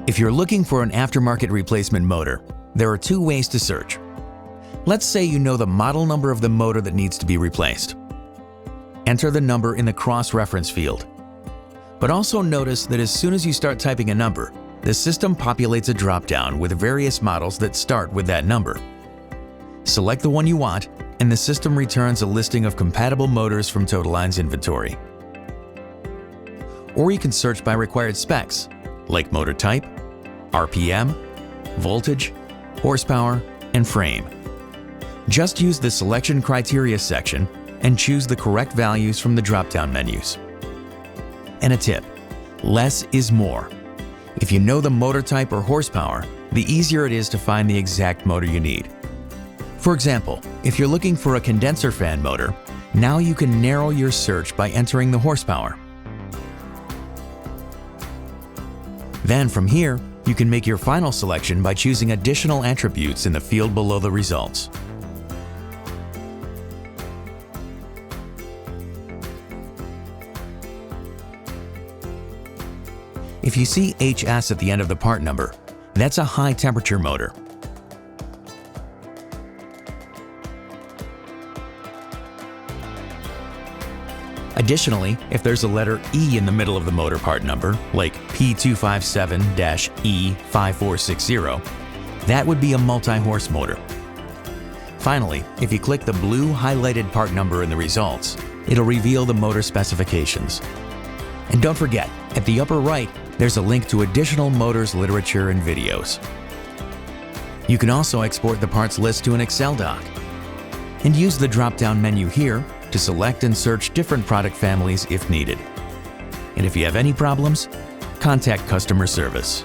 If you're looking for an aftermarket replacement motor, there are two ways to search. Let's say you know the model number of the motor that needs to be replaced. Enter the number in the cross-reference field. But also notice that as soon as you start typing a number, the system populates a drop-down with various models that start with that number. Select the one you want, and the system returns a listing of compatible motors from Totaline's inventory. Or you can search by required specs, like motor type, RPM, voltage, horsepower, and frame. Just use the Selection Criteria section and choose the correct values from the drop-down menus. And a tip: less is more. If you know the motor type or horsepower, the easier it is to find the exact motor you need. For example, if you're looking for a condenser fan motor, now you can narrow your search by entering the horsepower. Then from here, you can make your final selection by choosing additional attributes in the field below the results. If you see HS at the end of the part number, that's a high temperature motor. Additionally, if there's a letter E in the middle of the motor part number, like P257-E5460, that would be a multi-horse motor. Finally, if you click the blue highlighted part number in the results, it'll reveal the motor specifications. And don't forget, at the upper right, there's a link to additional motors literature and videos. You can also export the parts list to an Excel doc. And use the drop-down menu here to select and search different product families if needed. And if you have any problems, contact customer service.